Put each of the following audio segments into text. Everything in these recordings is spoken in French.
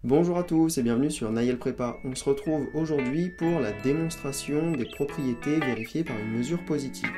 Bonjour à tous et bienvenue sur Naël Prépa. On se retrouve aujourd'hui pour la démonstration des propriétés vérifiées par une mesure positive.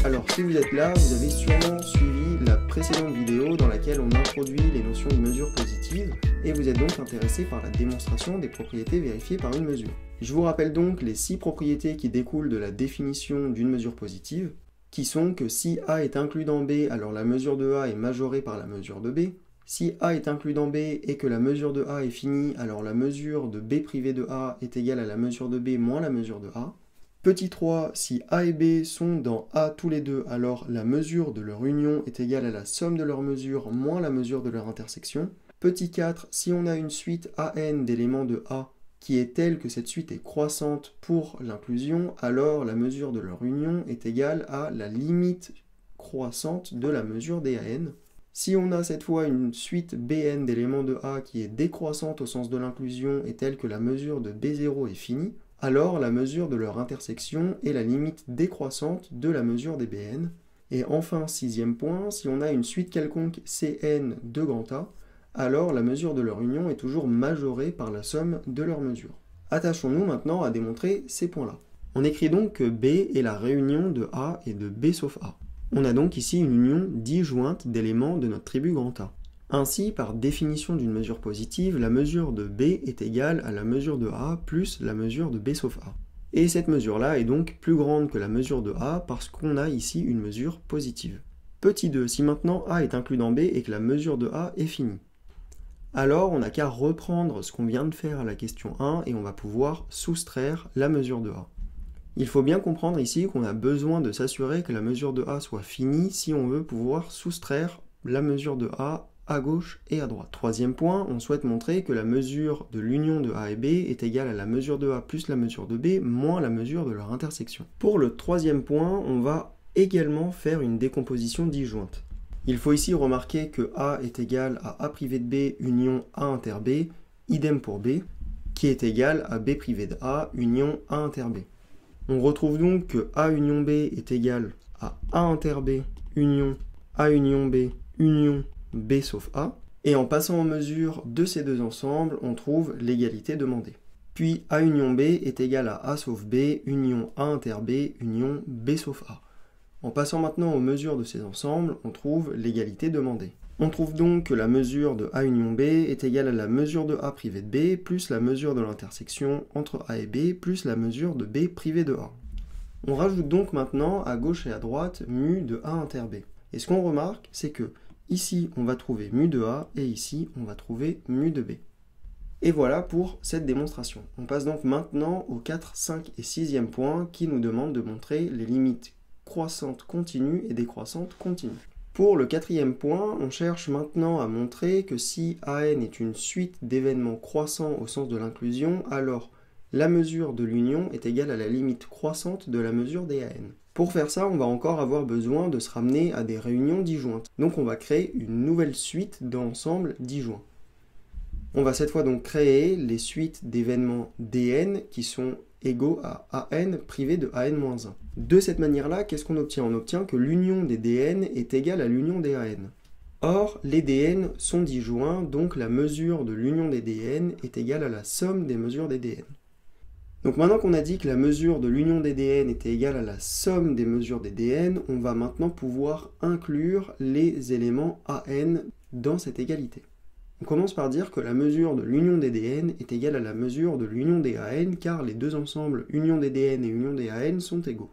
Alors si vous êtes là, vous avez sûrement suivi la précédente vidéo dans laquelle on introduit les notions de mesure positive et vous êtes donc intéressé par la démonstration des propriétés vérifiées par une mesure. Je vous rappelle donc les 6 propriétés qui découlent de la définition d'une mesure positive, qui sont que si A est inclus dans B, alors la mesure de A est majorée par la mesure de B. Si A est inclus dans B et que la mesure de A est finie, alors la mesure de B privé de A est égale à la mesure de B moins la mesure de A. Petit 3, si A et B sont dans A tous les deux, alors la mesure de leur union est égale à la somme de leurs mesures moins la mesure de leur intersection. Petit 4, si on a une suite AN d'éléments de A qui est telle que cette suite est croissante pour l'inclusion, alors la mesure de leur union est égale à la limite croissante de la mesure des AN. Si on a cette fois une suite BN d'éléments de A qui est décroissante au sens de l'inclusion et telle que la mesure de B0 est finie, alors la mesure de leur intersection est la limite décroissante de la mesure des Bn. Et enfin, sixième point, si on a une suite quelconque Cn de grand A, alors la mesure de leur union est toujours majorée par la somme de leurs mesures. Attachons-nous maintenant à démontrer ces points-là. On écrit donc que B est la réunion de A et de B sauf A. On a donc ici une union disjointe d'éléments de notre tribu grand A. Ainsi, par définition d'une mesure positive, la mesure de B est égale à la mesure de A plus la mesure de B sauf A. Et cette mesure-là est donc plus grande que la mesure de A parce qu'on a ici une mesure positive. Petit 2, si maintenant A est inclus dans B et que la mesure de A est finie, alors on n'a qu'à reprendre ce qu'on vient de faire à la question 1 et on va pouvoir soustraire la mesure de A. Il faut bien comprendre ici qu'on a besoin de s'assurer que la mesure de A soit finie si on veut pouvoir soustraire la mesure de A à gauche et à droite. Troisième point, on souhaite montrer que la mesure de l'union de A et B est égale à la mesure de A plus la mesure de B moins la mesure de leur intersection. Pour le troisième point, on va également faire une décomposition disjointe. Il faut ici remarquer que A est égal à A privé de B union A inter B, idem pour B, qui est égal à B privé de A union A inter B. On retrouve donc que A union B est égal à A inter B union A union B union B sauf A, et en passant aux mesures de ces deux ensembles, on trouve l'égalité demandée. Puis A union B est égal à A sauf B union A inter B union B sauf A. En passant maintenant aux mesures de ces ensembles, on trouve l'égalité demandée. On trouve donc que la mesure de A union B est égale à la mesure de A privé de B plus la mesure de l'intersection entre A et B plus la mesure de B privé de A. On rajoute donc maintenant à gauche et à droite mu de A inter B. Et ce qu'on remarque, c'est que ici, on va trouver mu de A, et ici, on va trouver mu de B. Et voilà pour cette démonstration. On passe donc maintenant aux 4, 5 et 6e points qui nous demandent de montrer les limites croissantes continues et décroissantes continues. Pour le 4e point, on cherche maintenant à montrer que si AN est une suite d'événements croissants au sens de l'inclusion, alors la mesure de l'union est égale à la limite croissante de la mesure des AN. Pour faire ça, on va encore avoir besoin de se ramener à des réunions disjointes. Donc on va créer une nouvelle suite d'ensembles disjoints. On va cette fois donc créer les suites d'événements dn qui sont égaux à an privé de an-1. De cette manière-là, qu'est-ce qu'on obtient? On obtient que l'union des dn est égale à l'union des an. Or, les dn sont disjoints, donc la mesure de l'union des dn est égale à la somme des mesures des dn. Donc maintenant qu'on a dit que la mesure de l'union des dn était égale à la somme des mesures des dn, on va maintenant pouvoir inclure les éléments an dans cette égalité. On commence par dire que la mesure de l'union des dn est égale à la mesure de l'union des an, car les deux ensembles union des dn et union des an sont égaux.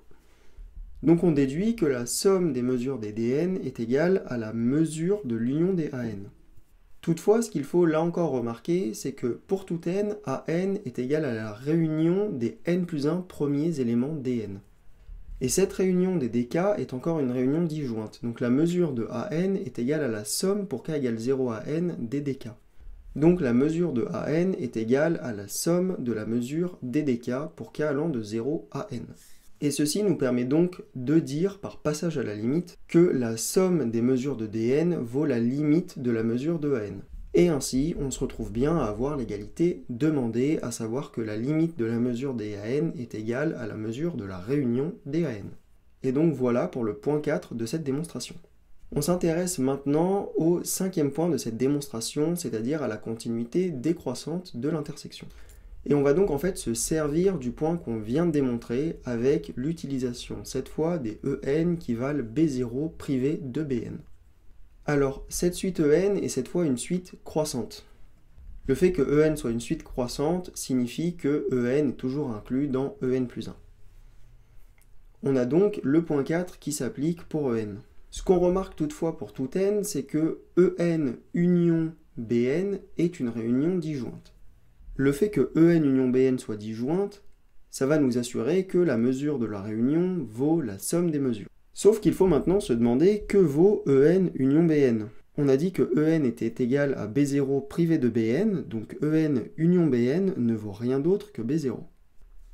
Donc on déduit que la somme des mesures des dn est égale à la mesure de l'union des an. Toutefois, ce qu'il faut là encore remarquer, c'est que pour tout n, an est égal à la réunion des n plus 1 premiers éléments dn. Et cette réunion des dk est encore une réunion disjointe, donc la mesure de an est égale à la somme pour k égale 0 à n des dk. Donc la mesure de an est égale à la somme de la mesure des dk pour k allant de 0 à n. Et ceci nous permet donc de dire, par passage à la limite, que la somme des mesures de dn vaut la limite de la mesure de an. Et ainsi, on se retrouve bien à avoir l'égalité demandée, à savoir que la limite de la mesure DAN est égale à la mesure de la réunion DAN. Et donc voilà pour le point 4 de cette démonstration. On s'intéresse maintenant au 5e point de cette démonstration, c'est-à-dire à la continuité décroissante de l'intersection. Et on va donc en fait se servir du point qu'on vient de démontrer avec l'utilisation cette fois des EN qui valent B0 privé de BN. Alors, cette suite EN est cette fois une suite croissante. Le fait que EN soit une suite croissante signifie que EN est toujours inclus dans EN plus 1. On a donc le point 4 qui s'applique pour EN. Ce qu'on remarque toutefois pour tout N, c'est que EN union BN est une réunion disjointe. Le fait que EN union BN soit disjointe, ça va nous assurer que la mesure de la réunion vaut la somme des mesures. Sauf qu'il faut maintenant se demander que vaut EN union BN. On a dit que EN était égal à B0 privé de BN, donc EN union BN ne vaut rien d'autre que B0.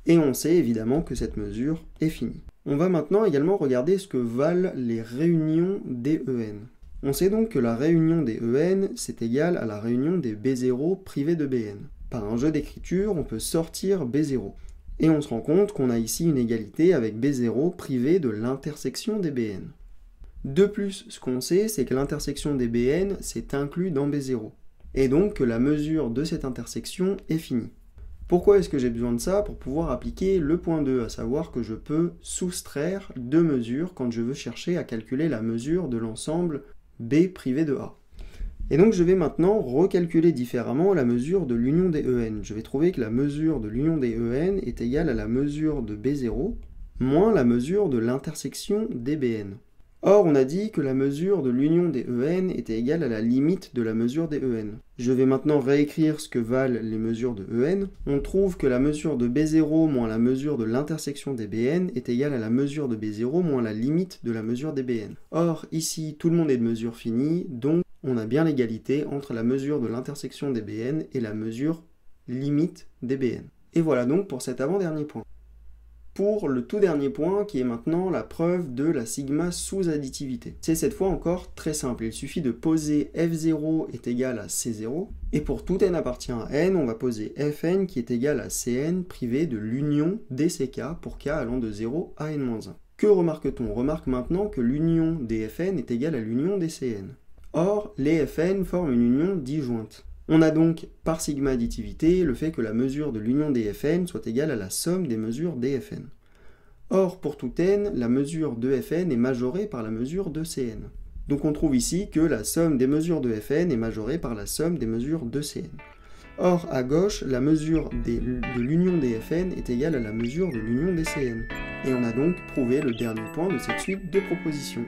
Et on sait évidemment que cette mesure est finie. On va maintenant également regarder ce que valent les réunions des EN. On sait donc que la réunion des EN, c'est égal à la réunion des B0 privés de BN. Par un jeu d'écriture, on peut sortir B0. Et on se rend compte qu'on a ici une égalité avec B0 privé de l'intersection des BN. De plus, ce qu'on sait, c'est que l'intersection des BN s'est inclus dans B0. Et donc que la mesure de cette intersection est finie. Pourquoi est-ce que j'ai besoin de ça? Pour pouvoir appliquer le point 2, à savoir que je peux soustraire deux mesures quand je veux chercher à calculer la mesure de l'ensemble B privé de A. Et donc je vais maintenant recalculer différemment la mesure de l'union des EN. Je vais trouver que la mesure de l'union des EN est égale à la mesure de B0 moins la mesure de l'intersection des BN. Or, on a dit que la mesure de l'union des EN était égale à la limite de la mesure des EN. Je vais maintenant réécrire ce que valent les mesures de EN. On trouve que la mesure de B0 moins la mesure de l'intersection des BN est égale à la mesure de B0 moins la limite de la mesure des BN. Or, ici, tout le monde est de mesure finie, donc on a bien l'égalité entre la mesure de l'intersection des BN et la mesure limite des BN. Et voilà donc pour cet avant-dernier point. Pour le tout dernier point, qui est maintenant la preuve de la sigma sous additivité. C'est cette fois encore très simple, il suffit de poser f0 est égal à c0, et pour tout n appartient à n, on va poser fn qui est égal à cn privé de l'union des ck pour k allant de 0 à n-1. Que remarque-t-on? On remarque maintenant que l'union des fn est égale à l'union des cn. Or, les fn forment une union disjointe. On a donc, par sigma additivité, le fait que la mesure de l'union des fn soit égale à la somme des mesures des fn. Or, pour tout n, la mesure de fn est majorée par la mesure de cn. Donc on trouve ici que la somme des mesures de fn est majorée par la somme des mesures de cn. Or, à gauche, la mesure de l'union des fn est égale à la mesure de l'union des cn. Et on a donc prouvé le dernier point de cette suite de propositions.